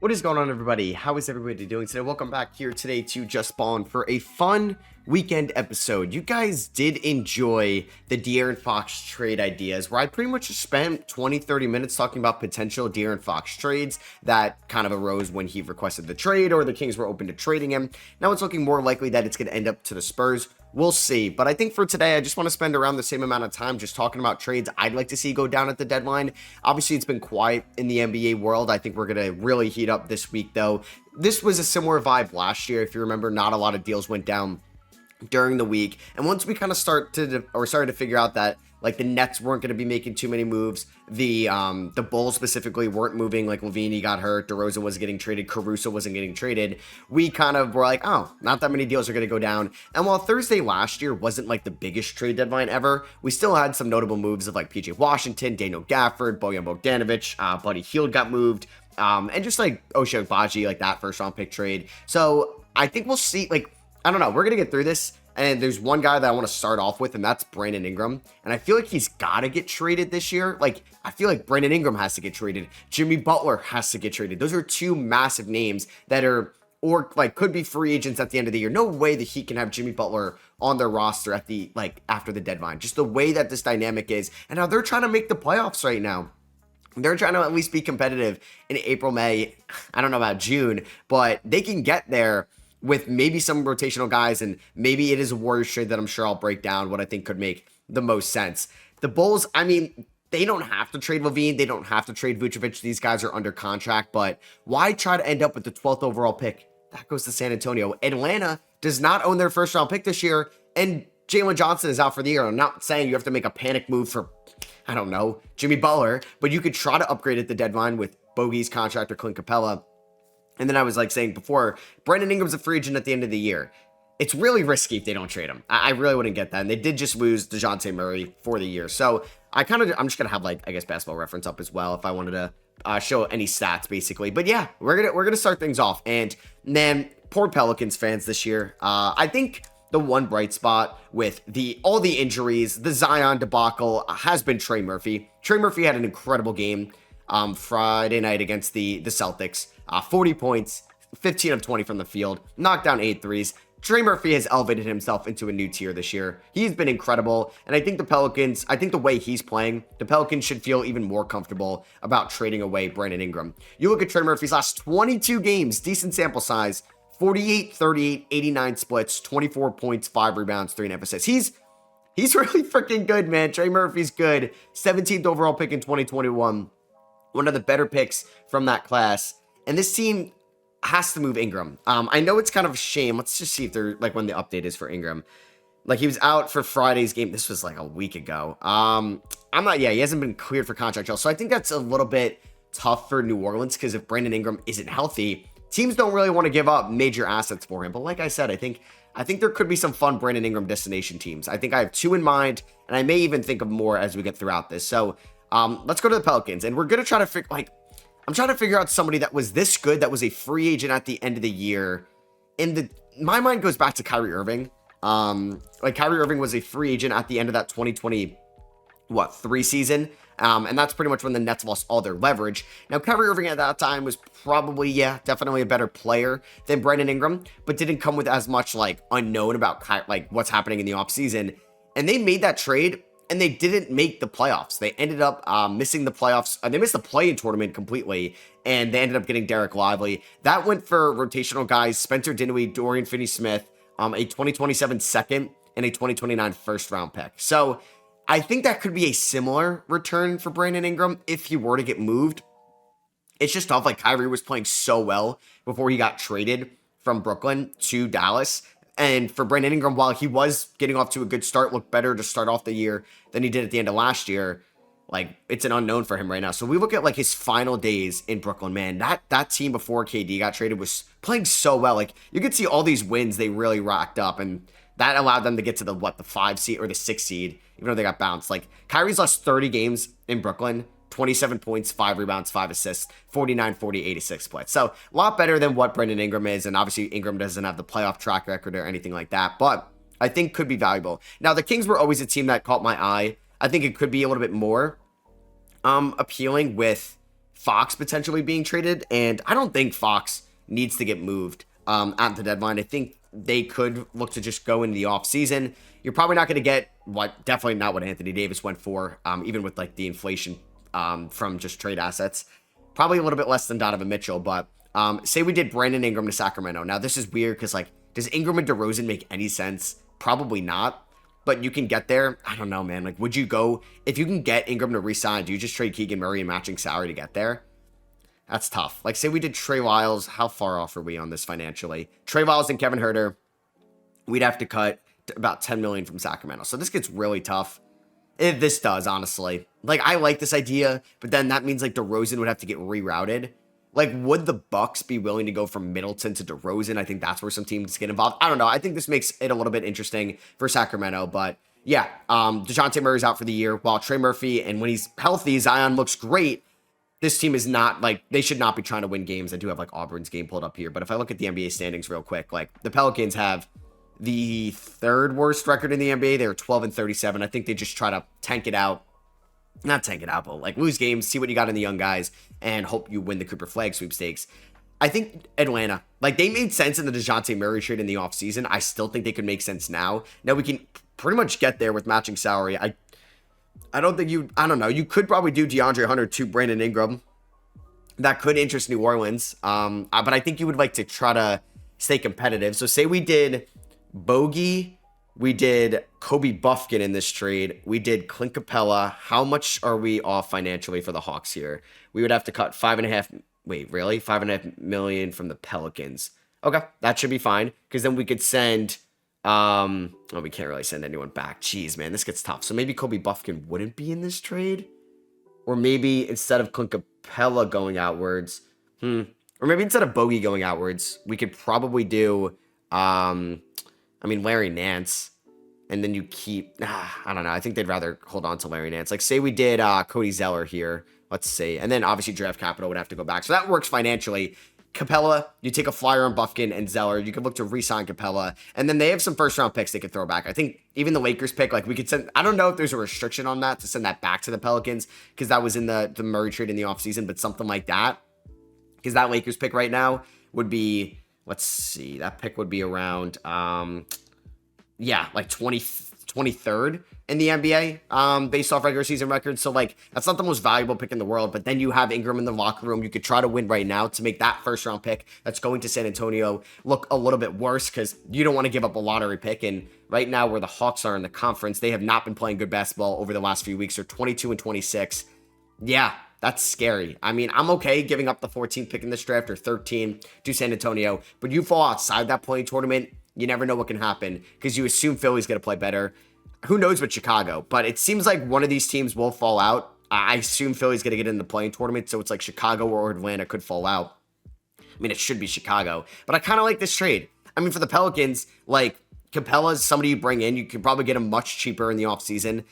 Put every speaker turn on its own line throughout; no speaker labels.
What is going on, everybody? How is everybody doing today? Welcome back here today to Just Ballin' for a fun weekend episode. You guys did enjoy the De'Aaron Fox trade ideas, where I pretty much spent 20-30 minutes talking about potential De'Aaron Fox trades that kind of arose when he requested the trade or the Kings were open to trading him. Now it's looking more likely that it's going to end up to the Spurs. We'll see. But I think for today, I just want to spend around the same amount of time just talking about trades I'd like to see go down at the deadline. Obviously, it's been quiet in the NBA world. I think we're going to really heat up this week, though. This was a similar vibe last year. If you remember, not a lot of deals went down during the week. And once we kind of started to figure out that like the Nets weren't going to be making too many moves, the Bulls specifically weren't moving, like LaVine, he got hurt, DeRozan wasn't getting traded, Caruso wasn't getting traded, we kind of were like, oh, not that many deals are going to go down. And while Thursday last year wasn't like the biggest trade deadline ever, we still had some notable moves of like PJ Washington, Daniel Gafford, Bojan Bogdanovic, Buddy Hield got moved, and just like Ochai Agbaji, like that first round pick trade. So I think we'll see, like, I don't know, we're going to get through this. And there's one guy that I want to start off with, and that's Brandon Ingram. And I feel like he's got to get traded this year. Like, I feel like Brandon Ingram has to get traded. Jimmy Butler has to get traded. Those are two massive names that are, or like could be free agents at the end of the year. No way that he can have Jimmy Butler on their roster at the, like, after the deadline. Just the way that this dynamic is. And now they're trying to make the playoffs right now. They're trying to at least be competitive in April, May. I don't know about June, but they can get there with maybe some rotational guys, and maybe it is a Warriors trade that I'm sure I'll break down what I think could make the most sense. The Bulls, I mean, they don't have to trade LaVine. They don't have to trade Vucevic. These guys are under contract, but why try to end up with the 12th overall pick? That goes to San Antonio. Atlanta does not own their first round pick this year, and Jalen Johnson is out for the year. I'm not saying you have to make a panic move for, I don't know, Jimmy Butler, but you could try to upgrade at the deadline with Bogey's contract or Clint Capella. And then I was like saying before, Brandon Ingram's a free agent at the end of the year. It's really risky if they don't trade him. I really wouldn't get that. And they did just lose DeJounte Murray for the year. So I'm just going to have like, I guess, basketball reference up as well if I wanted to show any stats basically. But yeah, we're going to start things off. And man, poor Pelicans fans this year. I think the one bright spot with all the injuries, the Zion debacle has been Trey Murphy. Trey Murphy had an incredible game Friday night against the Celtics. 40 points, 15 of 20 from the field, knocked down 8 threes. Trey Murphy has elevated himself into a new tier this year. He's been incredible, and I think the way he's playing, the Pelicans should feel even more comfortable about trading away Brandon Ingram. You look at Trey Murphy's last 22 games, decent sample size, 48, 38, 89 splits, 24 points, 5 rebounds, 3.5 assists. He's really freaking good, man. Trey Murphy's good. 17th overall pick in 2021. One of the better picks from that class. And this team has to move Ingram. I know it's kind of a shame. Let's just see if they're like when the update is for Ingram. Like he was out for Friday's game. This was like a week ago. He hasn't been cleared for contract yet. So I think that's a little bit tough for New Orleans because if Brandon Ingram isn't healthy, teams don't really want to give up major assets for him. But like I said, I think there could be some fun Brandon Ingram destination teams. I think I have 2 in mind, and I may even think of more as we get throughout this. So let's go to the Pelicans, and we're going to try to I'm trying to figure out somebody that was this good, that was a free agent at the end of the year. My mind goes back to Kyrie Irving. Like Kyrie Irving was a free agent at the end of that 2023 season. And that's pretty much when the Nets lost all their leverage. Now, Kyrie Irving at that time was probably, definitely a better player than Brandon Ingram, but didn't come with as much like unknown about like what's happening in the offseason. And they made that trade, and they didn't make the playoffs. They ended up missing the playoffs. They missed the play-in tournament completely, and they ended up getting Derek Lively. That went for rotational guys, Spencer Dinwiddie, Dorian Finney-Smith, a 2027 second, and a 2029 first-round pick. So I think that could be a similar return for Brandon Ingram if he were to get moved. It's just tough. Like Kyrie was playing so well before he got traded from Brooklyn to Dallas. And for Brandon Ingram, while he was getting off to a good start, looked better to start off the year than he did at the end of last year. Like, it's an unknown for him right now. So we look at like his final days in Brooklyn, man, that team before KD got traded was playing so well. Like, you could see all these wins they really racked up, and that allowed them to get to the 5 seed or the 6 seed, even though they got bounced. Like, Kyrie's last 30 games in Brooklyn, 27 points, 5 rebounds, 5 assists, 49, 40, 86 splits. So a lot better than what Brandon Ingram is. And obviously Ingram doesn't have the playoff track record or anything like that, but I think could be valuable. Now, the Kings were always a team that caught my eye. I think it could be a little bit more appealing with Fox potentially being traded, and I don't think Fox needs to get moved at the deadline. I think they could look to just go into the offseason. You're probably not going to get definitely not what Anthony Davis went for, even with like the inflation from just trade assets. Probably a little bit less than Donovan Mitchell, but say we did Brandon Ingram to Sacramento. Now, this is weird because, like, does Ingram and DeRozan make any sense? Probably not, but you can get there. I don't know, man. Like, would you go, if you can get Ingram to re-sign, do you just trade Keegan Murray and matching salary to get there? That's tough. Like, say we did Trey Lyles. How far off are we on this financially? Trey Lyles and Kevin Huerter, we'd have to cut about $10 million from Sacramento. So this gets really tough. This does, honestly. Like, I like this idea, but then that means, like, DeRozan would have to get rerouted. Like, would the Bucks be willing to go from Middleton to DeRozan? I think that's where some teams get involved. I don't know. I think this makes it a little bit interesting for Sacramento, but yeah, DeJounte Murray's out for the year, while Trey Murphy, and when he's healthy, Zion looks great. This team is not, like, they should not be trying to win games. I do have, like, Auburn's game pulled up here, but if I look at the NBA standings real quick, like, the Pelicans have the third worst record in the NBA. They're 12-37. I think they just try to tank it out. Not tank it out, but like lose games, see what you got in the young guys, and hope you win the Cooper Flag sweepstakes. I think Atlanta, like they made sense in the DeJounte Murray trade in the offseason. I still think they could make sense now. Now we can pretty much get there with matching salary. I don't think I don't know. You could probably do DeAndre Hunter to Brandon Ingram. That could interest New Orleans. But I think you would like to try to stay competitive. So say we did Bogey, we did Kobe Buffkin in this trade. We did Clint Capella. How much are we off financially for the Hawks here? We would have to cut $5.5 million from the Pelicans. Okay, that should be fine. Because then we could send, we can't really send anyone back. Jeez, man, this gets tough. So maybe Kobe Buffkin wouldn't be in this trade? Or maybe instead of Clint Capella going outwards, or maybe instead of Bogey going outwards, we could probably do, Larry Nance, and then you keep, I don't know. I think they'd rather hold on to Larry Nance. Like, say we did Cody Zeller here. Let's see. And then, obviously, draft capital would have to go back. So that works financially. Capella, you take a flyer on Buffkin and Zeller. You could look to re-sign Capella. And then they have some first-round picks they could throw back. I think even the Lakers pick, like, we could send, I don't know if there's a restriction on that to send that back to the Pelicans, because that was in the Murray trade in the offseason, but something like that. Because that Lakers pick right now would be, let's see, that pick would be around, like 23rd in the NBA, based off regular season records. So, like, that's not the most valuable pick in the world, but then you have Ingram in the locker room. You could try to win right now to make that first round pick that's going to San Antonio look a little bit worse, because you don't want to give up a lottery pick. And right now, where the Hawks are in the conference, they have not been playing good basketball over the last few weeks. They're 22-26. Yeah, that's scary. I mean, I'm okay giving up the 14th pick in this draft or 13 to San Antonio, but you fall outside that play-in tournament, you never know what can happen, because you assume Philly's going to play better. Who knows with Chicago? But it seems like one of these teams will fall out. I assume Philly's going to get in the play-in tournament, so it's like Chicago or Atlanta could fall out. I mean, it should be Chicago. But I kind of like this trade. I mean, for the Pelicans, like, Capella's somebody you bring in. You can probably get him much cheaper in the offseason.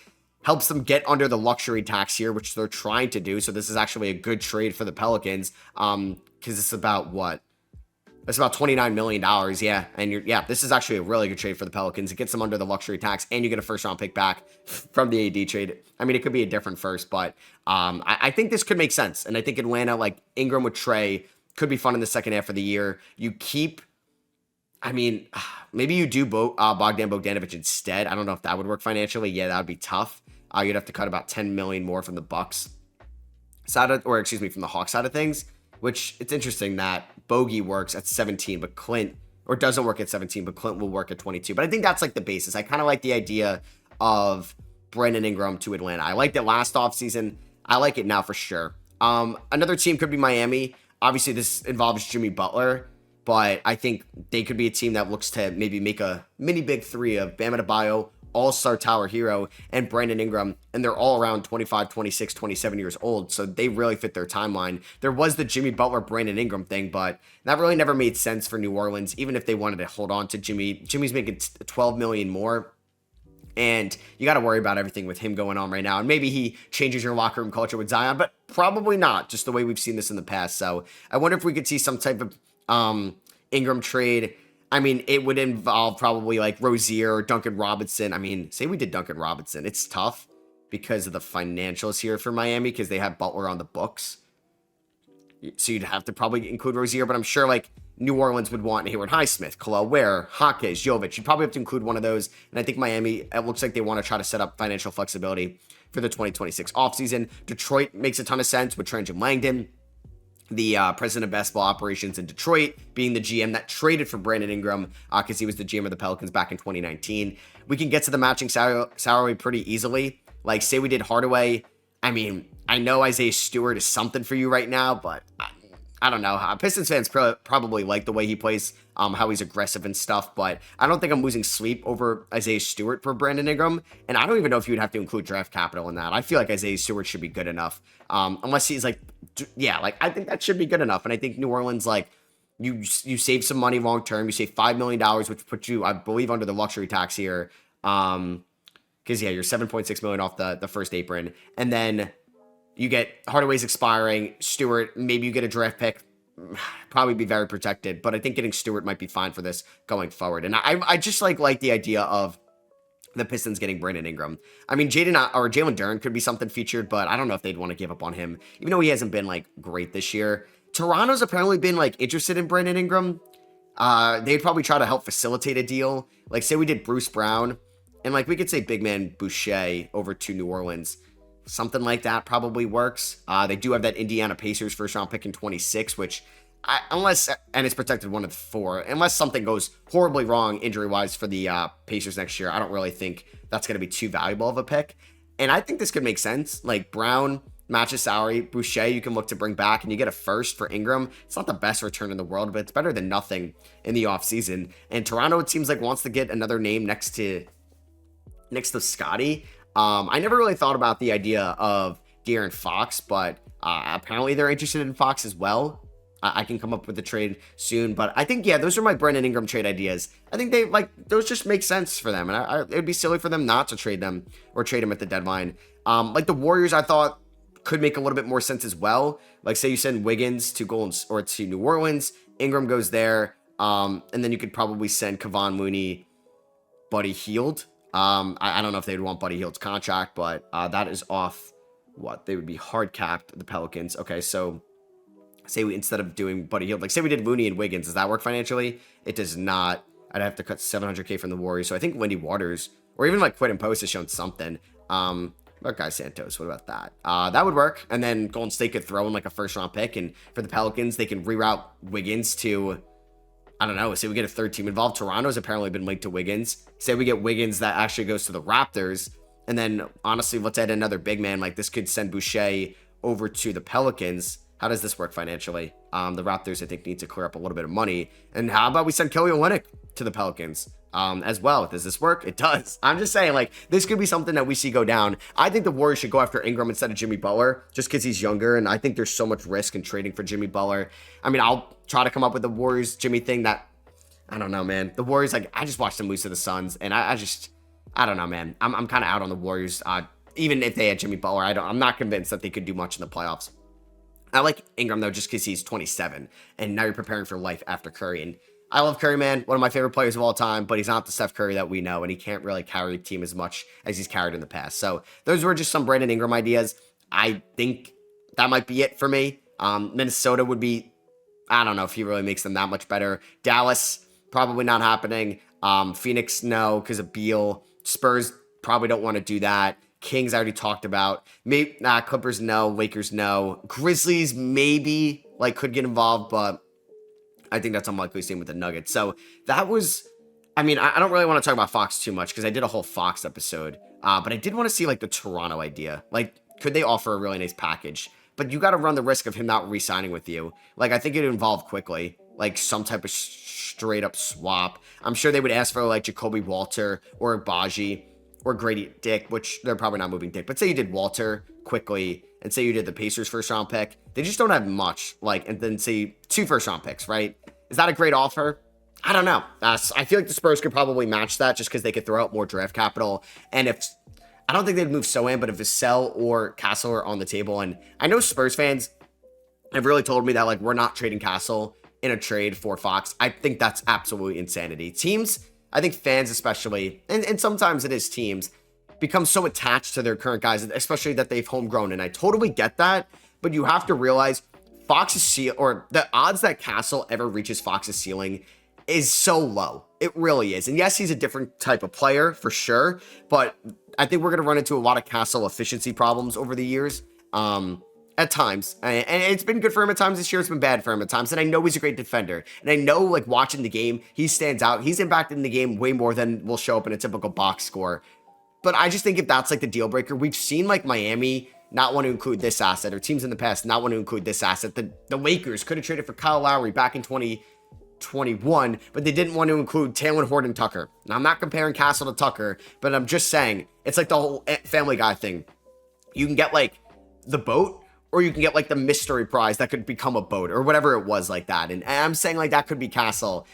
Helps them get under the luxury tax here, which they're trying to do. So this is actually a good trade for the Pelicans, because it's about what? It's about $29 million, yeah. And this is actually a really good trade for the Pelicans. It gets them under the luxury tax, and you get a first-round pick back from the AD trade. I mean, it could be a different first, but I think this could make sense. And I think Atlanta, like Ingram with Trey, could be fun in the second half of the year. You keep, maybe you do Bogdan Bogdanovic instead. I don't know if that would work financially. Yeah, that would be tough. You'd have to cut about $10 million more from the Bucks side of, or excuse me, from the Hawks side of things. Which, it's interesting that Bogey works at 17, but Clint, or doesn't work at 17, but Clint will work at 22. But I think that's like the basis. I kind of like the idea of Brandon Ingram to Atlanta. I liked it last offseason. I like it now for sure. Another team could be Miami. Obviously, this involves Jimmy Butler, but I think they could be a team that looks to maybe make a mini big three of Bam Adebayo, all-star tower hero, and Brandon Ingram, and they're all around 25, 26, 27 years old, so they really fit their timeline. There was the Jimmy Butler, Brandon Ingram thing, but that really never made sense for New Orleans, even if they wanted to hold on to Jimmy. Jimmy's making $12 million more, and you got to worry about everything with him going on right now, and maybe he changes your locker room culture with Zion, but probably not, just the way we've seen this in the past. So I wonder if we could see some type of Ingram trade. I mean, it would involve probably like Rozier or Duncan Robinson. I mean, say we did Duncan Robinson. It's tough because of the financials here for Miami, because they have Butler on the books. So you'd have to probably include Rozier, but I'm sure like New Orleans would want Hayward Highsmith, Khalil Ware, Hawkes, Jovic. You'd probably have to include one of those. And I think Miami, it looks like they want to try to set up financial flexibility for the 2026 offseason. Detroit makes a ton of sense with Trent and Langdon, the president of basketball operations in Detroit, being the GM that traded for Brandon Ingram because he was the GM of the Pelicans back in 2019. We can get to the matching salary pretty easily. Like, say we did Hardaway. I mean, I know Isaiah Stewart is something for you right now, but I don't know. Pistons fans probably like the way he plays, how he's aggressive and stuff, but I don't think I'm losing sleep over Isaiah Stewart for Brandon Ingram, and I don't even know if you would have to include draft capital in that. I feel like Isaiah Stewart should be good enough, unless he's like, yeah, like I think that should be good enough, and I think New Orleans, like, you save some money long term, you save $5 million, which puts you, I believe, under the luxury tax here, because yeah, you're $7.6 million off the first apron, and then you get Hardaway's expiring, Stewart, maybe you get a draft pick, probably be very protected, but I think getting Stewart might be fine for this going forward. And I just like the idea of the Pistons getting Brandon Ingram. I mean, Jalen Duren could be something featured, but I don't know if they'd want to give up on him, even though he hasn't been like great this year. Toronto's apparently been like interested in Brandon Ingram. They'd probably try to help facilitate a deal. Like, say we did Bruce Brown, and like we could say big man Boucher over to New Orleans. Something like that probably works. They do have that Indiana Pacers first round pick in 26, which and it's protected 1 of 4, unless something goes horribly wrong injury wise for the Pacers next year, I don't really think that's going to be too valuable of a pick. And I think this could make sense. Like, Brown matches salary, Boucher you can look to bring back, and you get a first for Ingram. It's not the best return in the world, but it's better than nothing in the offseason. And Toronto, it seems like, wants to get another name next to Scottie. I never really thought about the idea of De'Aaron Fox, but apparently they're interested in Fox as well. I can come up with the trade soon, but I think, yeah, those are my Brandon Ingram trade ideas. I think those just make sense for them, and it would be silly for them not to trade them or trade them at the deadline. Like the Warriors, I thought could make a little bit more sense as well. Like, say you send Wiggins to to New Orleans, Ingram goes there, and then you could probably send Kevon Looney, Buddy Hield. I don't know if they'd want Buddy Hield's contract, but that is off what they would be hard capped, the Pelicans. Okay, so say instead of doing Buddy Hield, like say we did Looney and Wiggins, does that work financially? It does not. I'd have to cut $700K from the Warriors. So I think Wendy Waters or even like Quentin Post has shown something. Guy Santos, what about that? That would work. And then Golden State could throw in like a first round pick, and for the Pelicans, they can reroute Wiggins to, I don't know, say we get a third team involved. Toronto's apparently been linked to Wiggins. Say we get Wiggins that actually goes to the Raptors. And then, honestly, let's add another big man. Like, this could send Boucher over to the Pelicans. How does this work financially? The Raptors, I think, need to clear up a little bit of money. And how about we send Kelly Olynyk to the Pelicans as well? Does this work? It does. I'm just saying, like, this could be something that we see go down. I think the Warriors should go after Ingram instead of Jimmy Butler, just because he's younger, and I think there's so much risk in trading for Jimmy Butler. I mean, I'll try to come up with the Warriors Jimmy thing that, I don't know, man. The Warriors, like, I just watched them lose to the Suns, and I don't know, man. I'm kind of out on the Warriors. Even if they had Jimmy Butler, I'm not convinced that they could do much in the playoffs. I like Ingram, though, just because he's 27, and now you're preparing for life after Curry. And I love Curry, man, one of my favorite players of all time, but he's not the Steph Curry that we know, and he can't really carry a team as much as he's carried in the past. So those were just some Brandon Ingram ideas. I think that might be it for me. Minnesota would be, I don't know if he really makes them that much better. Dallas, probably not happening. Phoenix, no, because of Beal. Spurs probably don't want to do that. Kings I already talked about. Maybe Clippers, no. Lakers, no. Grizzlies, maybe, like, could get involved, but I think that's unlikely. Same with the Nuggets. So that was, I mean, I don't really want to talk about Fox too much because I did a whole Fox episode, but I did want to see, like, the Toronto idea. Like, could they offer a really nice package? But you got to run the risk of him not re-signing with you. Like, I think it'd involve quickly, like, some type of straight up swap. I'm sure they would ask for, like, Jacoby Walter or Agbaji or Grady Dick, which they're probably not moving Dick. But say you did Walter quickly, and say you did the Pacers first round pick. They just don't have much. Like, and then say 2 first round picks, right? Is that a great offer? I don't know. I feel like the Spurs could probably match that just because they could throw out more draft capital. And I don't think they'd move Sohan, but if Vassell or Castle are on the table, and I know Spurs fans have really told me that, like, we're not trading Castle in a trade for Fox. I think that's absolutely insanity. Teams, I think fans especially, and sometimes it is teams, become so attached to their current guys, especially that they've homegrown. And I totally get that, but you have to realize Fox's or the odds that Castle ever reaches Fox's ceiling is so low. It really is. And yes, he's a different type of player for sure, but I think we're going to run into a lot of Castle efficiency problems over the years. At times, and it's been good for him at times this year. It's been bad for him at times, and I know he's a great defender, and I know, like, watching the game, he stands out. He's impacted in the game way more than will show up in a typical box score. But I just think if that's like the deal breaker, we've seen like Miami not want to include this asset, or teams in the past not want to include this asset. The Lakers could have traded for Kyle Lowry back in 2021, but they didn't want to include Taylor Horton Tucker. Now, I'm not comparing Castle to Tucker, but I'm just saying it's like the whole Family Guy thing. You can get like the boat, or you can get like the mystery prize that could become a boat, or whatever it was like that. And I'm saying like that could be Castle.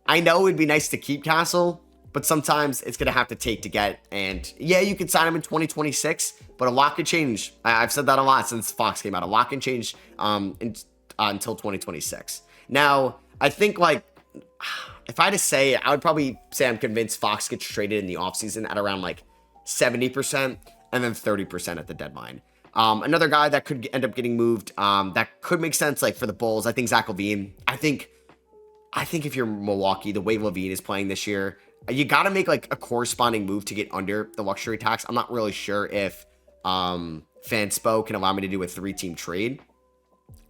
I know it'd be nice to keep Castle, but sometimes it's going to have to take to get. And yeah, you can sign him in 2026, but a lot could change. I've said that a lot since Fox came out. A lot can change until 2026. Now, I think like, if I had to say, I would probably say I'm convinced Fox gets traded in the offseason at around like 70% and then 30% at the deadline. Another guy that could end up getting moved, that could make sense, like for the Bulls, I think Zach LaVine. I think if you're Milwaukee, the way LaVine is playing this year, you got to make like a corresponding move to get under the luxury tax. I'm not really sure if Fanspo can allow me to do a 3-team trade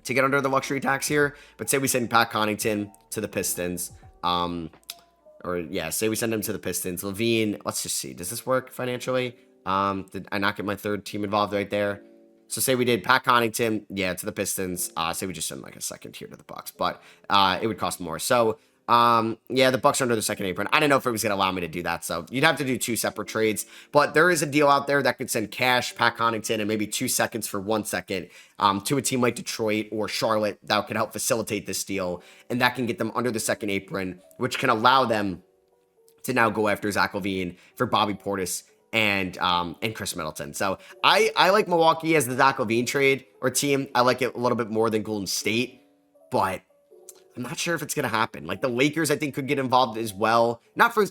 to get under the luxury tax here. But say we send Pat Connaughton to the Pistons, say we send him to the Pistons. LaVine, let's just see, does this work financially? Did I not get my third team involved right there? So say we did Pat Connaughton, to the Pistons. Say we just send like a second here to the Bucks, but it would cost more. So the Bucks are under the second apron. I don't know if it was going to allow me to do that, so you'd have to do 2 separate trades. But there is a deal out there that could send cash, Pat Connaughton, and maybe 2 seconds for 1 second to a team like Detroit or Charlotte that can help facilitate this deal, and that can get them under the second apron, which can allow them to now go after Zach LaVine for Bobby Portis and Chris Middleton. So I like Milwaukee as the Zach LaVine trade or team. I like it a little bit more than Golden State, but I'm not sure if it's going to happen. Like the Lakers, I think, could get involved as well. Not for,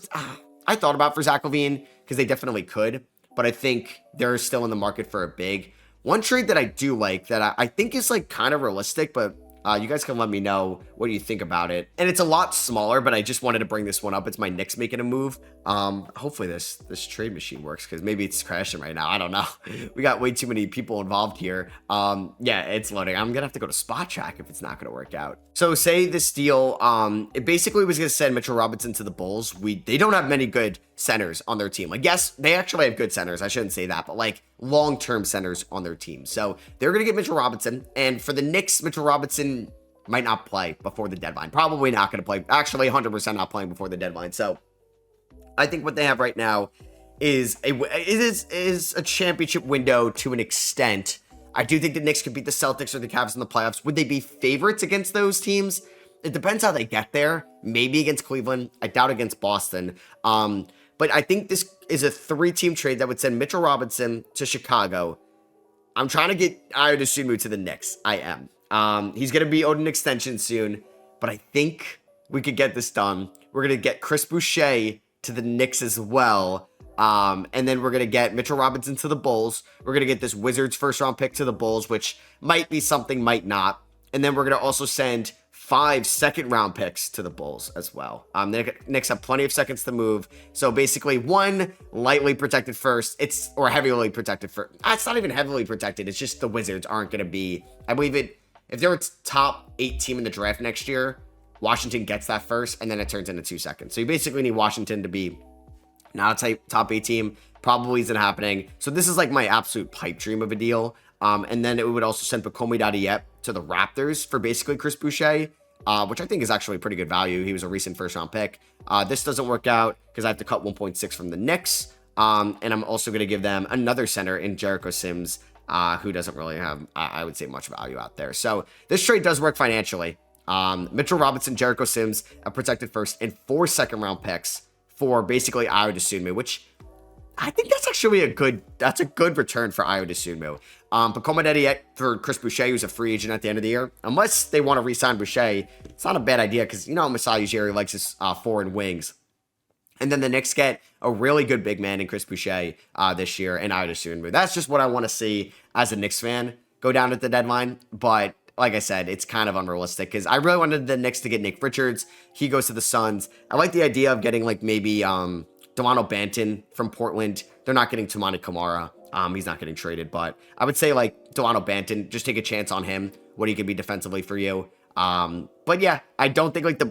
I thought about for Zach LaVine because they definitely could, but I think they're still in the market for a big. One trade that I do like that I think is like kind of realistic, but you guys can let me know what you think about it. And it's a lot smaller, but I just wanted to bring this one up. It's my Knicks making a move. Hopefully this trade machine works because maybe it's crashing right now. I don't know. We got way too many people involved here. It's loading. I'm gonna have to go to Spot Track if it's not gonna work out. So say this deal, it basically was gonna send Mitchell Robinson to the Bulls. They don't have many good centers on their team. Like, yes, they actually have good centers. I shouldn't say that, but like long-term centers on their team. So they're gonna get Mitchell Robinson, and for the Knicks, Mitchell Robinson might not play before the deadline. Probably not going to play. Actually, 100% not playing before the deadline. So I think what they have right now is a championship window to an extent. I do think the Knicks could beat the Celtics or the Cavs in the playoffs. Would they be favorites against those teams? It depends how they get there. Maybe against Cleveland. I doubt against Boston. But I think this is a 3-team trade that would send Mitchell Robinson to Chicago. I'm trying to get Ayo Dosunmu to the Knicks. I am. He's going to be owed an extension soon, but I think we could get this done. We're going to get Chris Boucher to the Knicks as well. And then we're going to get Mitchell Robinson to the Bulls. We're going to get this Wizards first round pick to the Bulls, which might be something, might not. And then we're going to also send 5 second round picks to the Bulls as well. The Knicks have plenty of seconds to move. So basically 1 lightly protected first, or heavily protected first. It's not even heavily protected. It's just the Wizards aren't going to be, I believe if they're a top 8 team in the draft next year, Washington gets that first, and then it turns into 2 seconds. So you basically need Washington to be not a top 8 team. Probably isn't happening. So this is like my absolute pipe dream of a deal. And then it would also send Pacomi Dadiep to the Raptors for basically Chris Boucher, which I think is actually pretty good value. He was a recent first round pick. This doesn't work out because I have to cut 1.6 from the Knicks. And I'm also going to give them another center in Jericho Sims, who doesn't really have, I would say, much value out there. So this trade does work financially. Mitchell Robinson, Jericho Sims, a protected first, and 4 second round picks for basically Ayo Dosunmu, which I think that's actually a good return for Ayo Dosunmu. Pacomi Dadiep for Chris Boucher, who's a free agent at the end of the year. Unless they want to re-sign Boucher, it's not a bad idea because, Masai Ujiri likes his foreign wings. And then the Knicks get a really good big man in Chris Boucher this year and Ayo Dosunmu. That's just what I want to see as a Knicks fan go down at the deadline. But like I said, it's kind of unrealistic because I really wanted the Knicks to get Nick Richards. He goes to the Suns. I like the idea of getting like maybe Delano Banton from Portland. They're not getting Toumani Camara. He's not getting traded, but I would say like Delano Banton, just take a chance on him, what he can be defensively for you. But yeah, I don't think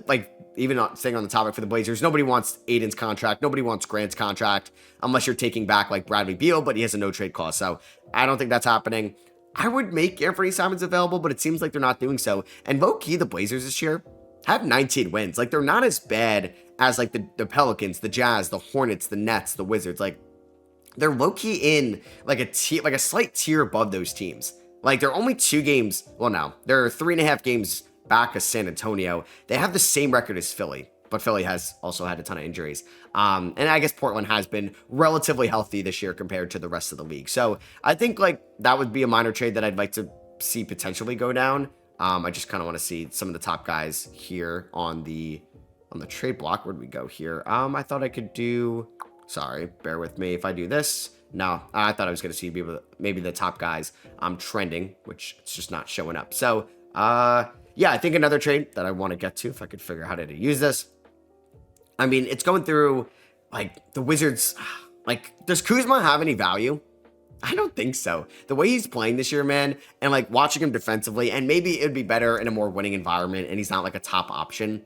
even staying on the topic for the Blazers, nobody wants Aiden's contract. Nobody wants Grant's contract unless you're taking back like Bradley Beal, but he has a no trade clause. So I don't think that's happening. I would make Anthony Simons available, but it seems like they're not doing so. And low key, the Blazers this year have 19 wins. Like they're not as bad as like the Pelicans, the Jazz, the Hornets, the Nets, the Wizards. Like they're low key in like a slight tier above those teams. Like they're only 2 games. Well, no, they're 3.5 games back of San Antonio. They have the same record as Philly, but Philly has also had a ton of injuries. And I guess Portland has been relatively healthy this year compared to the rest of the league. So I think like that would be a minor trade that I'd like to see potentially go down. I just kind of want to see some of the top guys here on the trade block. Where'd we go here? I thought I could do, sorry, bear with me if I do this. No, I thought I was going to see maybe the top guys trending, which it's just not showing up. So, yeah, I think another trade that I want to get to, if I could figure out how to use this. I mean, it's going through, like, the Wizards. Like, does Kuzma have any value? I don't think so. The way he's playing this year, man, and, like, watching him defensively, and maybe it would be better in a more winning environment, and he's not, like, a top option.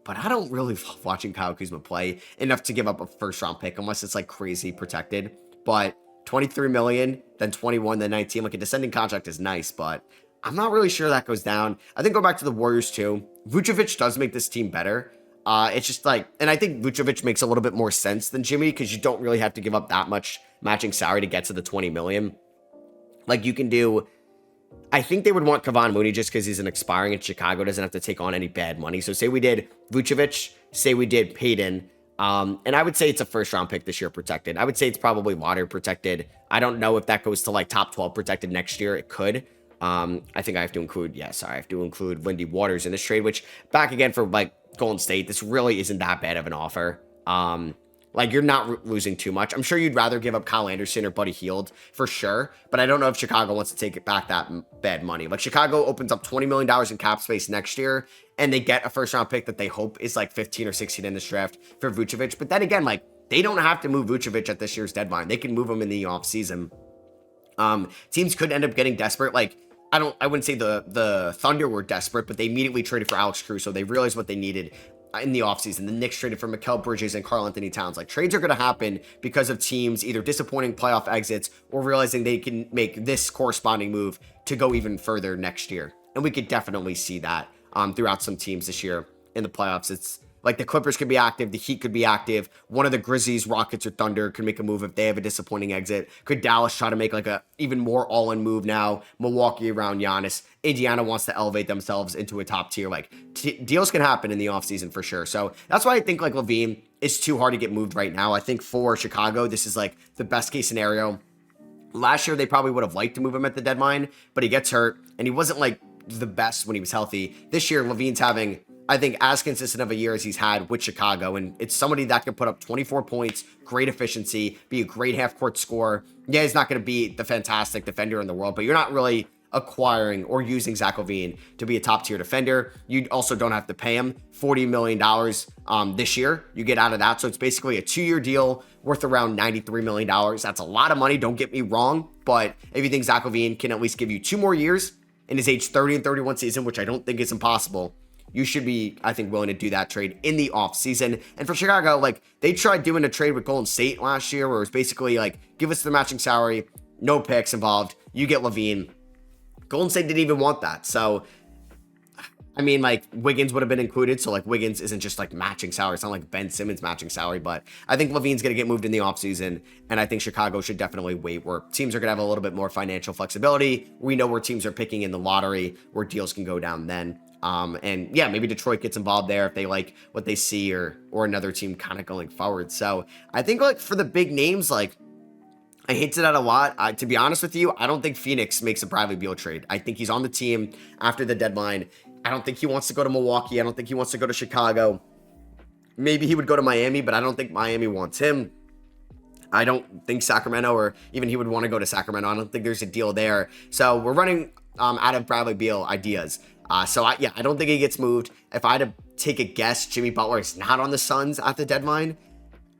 But I don't really love watching Kyle Kuzma play enough to give up a first-round pick, unless it's, like, crazy protected. But 23 million, then 21, then 19, like, a descending contract is nice, but I'm not really sure that goes down. I think go back to the Warriors too. Vucevic does make this team better. It's just like, and I think Vucevic makes a little bit more sense than Jimmy because you don't really have to give up that much matching salary to get to the 20 million. Like you can do, I think they would want Kevon Mooney just because he's an expiring and Chicago doesn't have to take on any bad money. So say we did Vucevic, say we did Payton, and I would say it's a first round pick this year protected. I would say it's probably lottery protected. I don't know if that goes to like top 12 protected next year. It could. I think I have to include, I have to include Lindy Waters in this trade, which back again for like Golden State, this really isn't that bad of an offer. Like you're not losing too much. I'm sure you'd rather give up Kyle Anderson or Buddy Hield for sure, but I don't know if Chicago wants to take it back that bad money. Like Chicago opens up $20 million in cap space next year and they get a first round pick that they hope is like 15 or 16 in this draft for Vucevic. But then again, like they don't have to move Vucevic at this year's deadline. They can move him in the off season. Teams could end up getting desperate. Like, I wouldn't say the Thunder were desperate, but they immediately traded for Alex Caruso. They realized what they needed in the offseason. The Knicks traded for Mikal Bridges and Karl Anthony Towns. Like, trades are going to happen because of teams either disappointing playoff exits or realizing they can make this corresponding move to go even further next year. And we could definitely see that throughout some teams this year in the playoffs. It's like the Clippers could be active, the Heat could be active. One of the Grizzlies, Rockets, or Thunder could make a move if they have a disappointing exit. Could Dallas try to make like a even more all-in move now? Milwaukee around Giannis. Indiana wants to elevate themselves into a top tier. Like deals can happen in the offseason for sure. So that's why I think like LaVine is too hard to get moved right now. I think for Chicago, this is like the best case scenario. Last year, they probably would have liked to move him at the deadline, but he gets hurt and he wasn't like the best when he was healthy. This year, LaVine's having, I think, as consistent of a year as he's had with Chicago, and it's somebody that can put up 24 points, great efficiency, be a great half-court scorer. Yeah, he's not going to be the fantastic defender in the world, but you're not really acquiring or using Zach LaVine to be a top-tier defender. You also don't have to pay him $40 million this year. You get out of that, so it's basically a 2-year deal worth around $93 million. That's a lot of money, don't get me wrong, but if you think Zach LaVine can at least give you 2 more years in his age 30 and 31 season, which I don't think is impossible, you should be, I think, willing to do that trade in the offseason. And for Chicago, like, they tried doing a trade with Golden State last year where it was basically like, give us the matching salary, no picks involved, you get LaVine. Golden State didn't even want that. So, I mean, like, Wiggins would have been included. So, like, Wiggins isn't just, like, matching salary. It's not like Ben Simmons matching salary. But I think LaVine's going to get moved in the offseason. And I think Chicago should definitely wait where teams are going to have a little bit more financial flexibility. We know where teams are picking in the lottery, where deals can go down then. And yeah, maybe Detroit gets involved there if they like what they see or another team kind of going forward. So I think like for the big names, like I hinted at a lot. To be honest with you, I don't think Phoenix makes a Bradley Beal trade. I think he's on the team after the deadline. I don't think he wants to go to Milwaukee. I don't think he wants to go to Chicago. Maybe he would go to Miami, but I don't think Miami wants him. I don't think Sacramento, or even he would want to go to Sacramento. I don't think there's a deal there. So we're running out of Bradley Beal ideas. I don't think he gets moved. If I had to take a guess, Jimmy Butler is not on the Suns at the deadline.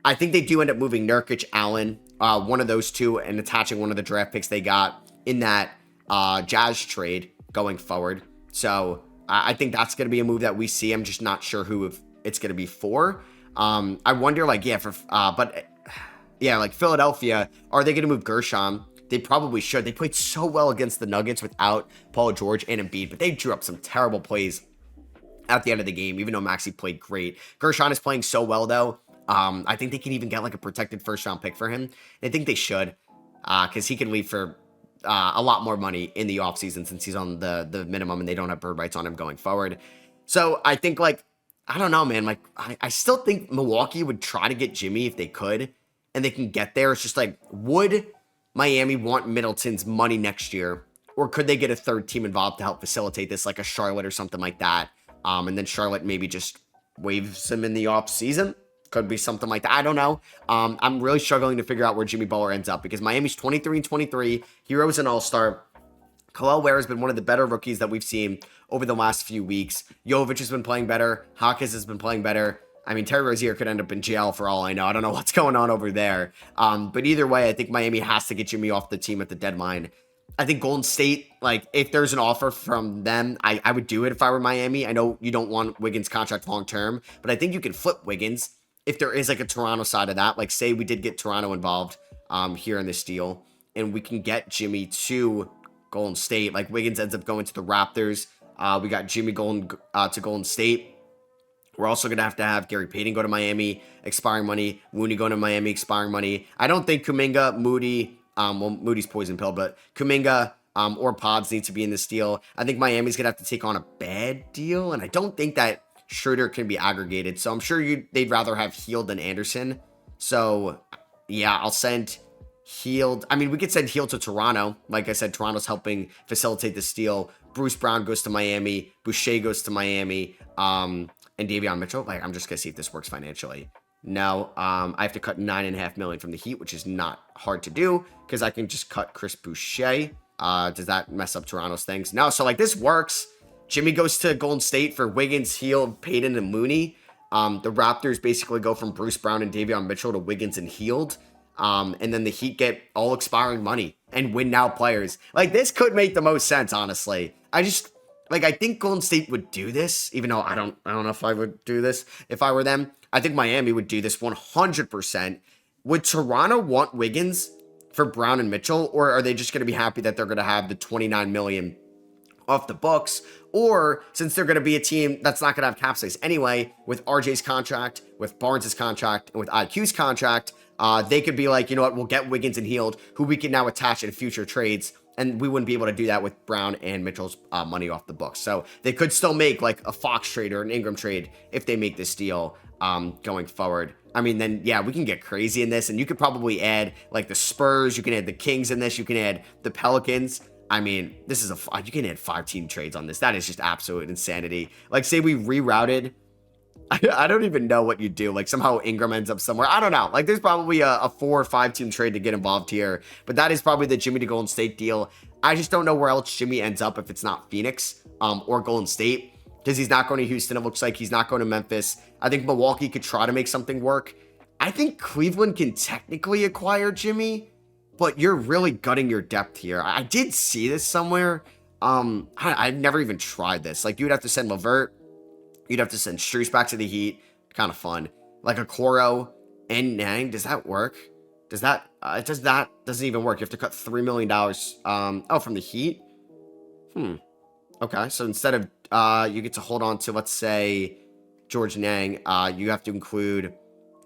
I think they do end up moving Nurkic, Allen, one of those two, and attaching one of the draft picks they got in that Jazz trade going forward. So I think that's going to be a move that we see. I'm just not sure who it's going to be for. I wonder, like Philadelphia, are they going to move Gershon? They probably should. They played so well against the Nuggets without Paul George and Embiid, but they drew up some terrible plays at the end of the game, even though Maxey played great. Gershon is playing so well, though. I think they can even get like a protected first-round pick for him. I think they should, because he can leave for a lot more money in the offseason since he's on the minimum and they don't have bird rights on him going forward. So I think, I don't know, man. I still think Milwaukee would try to get Jimmy if they could, and they can get there. It's just would Miami want Middleton's money next year, or could they get a third team involved to help facilitate this, like a Charlotte or something like that? And then Charlotte maybe just waives him in the offseason. Could be something like that. I don't know. I'm really struggling to figure out where Jimmy Butler ends up, because Miami's 23-23. Hero's an all-star. Khalil Ware has been one of the better rookies that we've seen over the last few weeks. Jovic has been playing better. Hawkins has been playing better. I mean, Terry Rozier could end up in jail for all I know. I don't know what's going on over there. But either way, I think Miami has to get Jimmy off the team at the deadline. I think Golden State, if there's an offer from them, I would do it if I were Miami. I know you don't want Wiggins' contract long-term, but I think you can flip Wiggins if there is a Toronto side of that. Say we did get Toronto involved here in this deal, and we can get Jimmy to Golden State. Wiggins ends up going to the Raptors. We got Jimmy going to Golden State. We're also going to have Gary Payton go to Miami, expiring money. Mooney going to Miami, expiring money. I don't think Kuminga, Moody, Moody's poison pill, but Kuminga or Pods need to be in this deal. I think Miami's going to have to take on a bad deal, and I don't think that Schroeder can be aggregated. So I'm sure they'd rather have Hield than Anderson. So, yeah, I'll send Hield. I mean, we could send Hield to Toronto. Like I said, Toronto's helping facilitate this deal. Bruce Brown goes to Miami. Boucher goes to Miami. And Davion Mitchell, I'm just going to see if this works financially. No, I have to cut $9.5 million from the Heat, which is not hard to do because I can just cut Chris Boucher. Does that mess up Toronto's things? No, so this works. Jimmy goes to Golden State for Wiggins, Hield, Payton, and Mooney. The Raptors basically go from Bruce Brown and Davion Mitchell to Wiggins and Hield. And then the Heat get all expiring money and win now players. This could make the most sense, honestly. I think Golden State would do this, even though I don't know if I would do this if I were them. I think Miami would do this 100%. Would Toronto want Wiggins for Brown and Mitchell, or are they just going to be happy that they're going to have the $29 million off the books? Or since they're going to be a team that's not going to have cap space anyway, with RJ's contract, with Barnes' contract, and with IQ's contract, they could be like, you know what, we'll get Wiggins and Hield, who we can now attach in future trades. And we wouldn't be able to do that with Brown and Mitchell's money off the books. So they could still make a Fox trade or an Ingram trade if they make this deal going forward. I mean, then, yeah, we can get crazy in this. And you could probably add the Spurs. You can add the Kings in this. You can add the Pelicans. I mean, this is you can add 5-team trades on this. That is just absolute insanity. Say we rerouted. I don't even know what you do. Somehow Ingram ends up somewhere. I don't know. There's probably a 4 or 5-team trade to get involved here. But that is probably the Jimmy to Golden State deal. I just don't know where else Jimmy ends up if it's not Phoenix or Golden State. Because he's not going to Houston. It looks like he's not going to Memphis. I think Milwaukee could try to make something work. I think Cleveland can technically acquire Jimmy. But you're really gutting your depth here. I did see this somewhere. I've never even tried this. You'd have to send LeVert. You'd have to send Strus back to the Heat. Kind of fun. Okoro and Nang. Does that work? Doesn't even work. You have to cut $3 million. From the Heat? Okay. So instead of, you get to hold on to, let's say, George Nang, you have to include,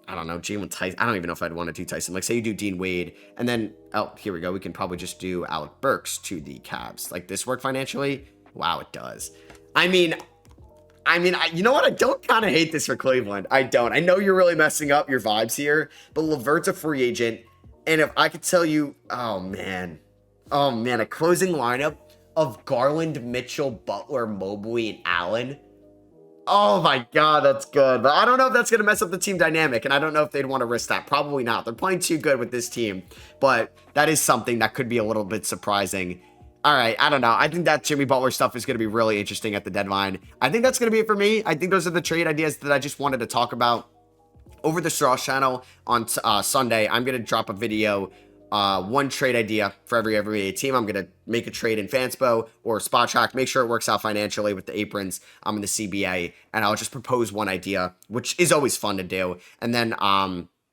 I don't know, Jalen Tyson. I don't even know if I'd want to do Tyson. Say you do Dean Wade, and then, here we go. We can probably just do Alec Burks to the Cavs. This work financially? Wow, it does. I mean, you know what? I don't kind of hate this for Cleveland. I don't. I know you're really messing up your vibes here, but LeVert's a free agent. And if I could tell you, oh man, a closing lineup of Garland, Mitchell, Butler, Mobley, and Allen. Oh my God, that's good. But I don't know if that's going to mess up the team dynamic, and I don't know if they'd want to risk that. Probably not. They're playing too good with this team, but that is something that could be a little bit surprising. All right, I don't know. I think that Jimmy Butler stuff is going to be really interesting at the deadline. I think that's going to be it for me. I think those are the trade ideas that I just wanted to talk about. Over the Straws channel on Sunday, I'm going to drop a video, one trade idea for every NBA team. I'm going to make a trade in Fanspo or Spot Track, make sure it works out financially with the aprons in the CBA, and I'll just propose one idea, which is always fun to do. And then,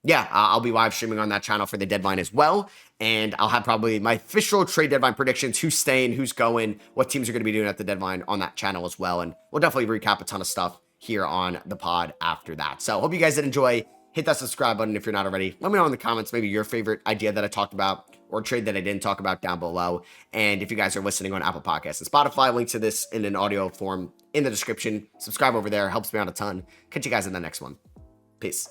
yeah, I'll be live streaming on that channel for the deadline as well. And I'll have probably my official trade deadline predictions, who's staying, who's going, what teams are going to be doing at the deadline on that channel as well. And we'll definitely recap a ton of stuff here on the pod after that. So hope you guys did enjoy. Hit that subscribe button if you're not already. Let me know in the comments maybe your favorite idea that I talked about or trade that I didn't talk about down below. And if you guys are listening on Apple Podcasts and Spotify, link to this in an audio form in the description. Subscribe over there. Helps me out a ton. Catch you guys in the next one. Peace.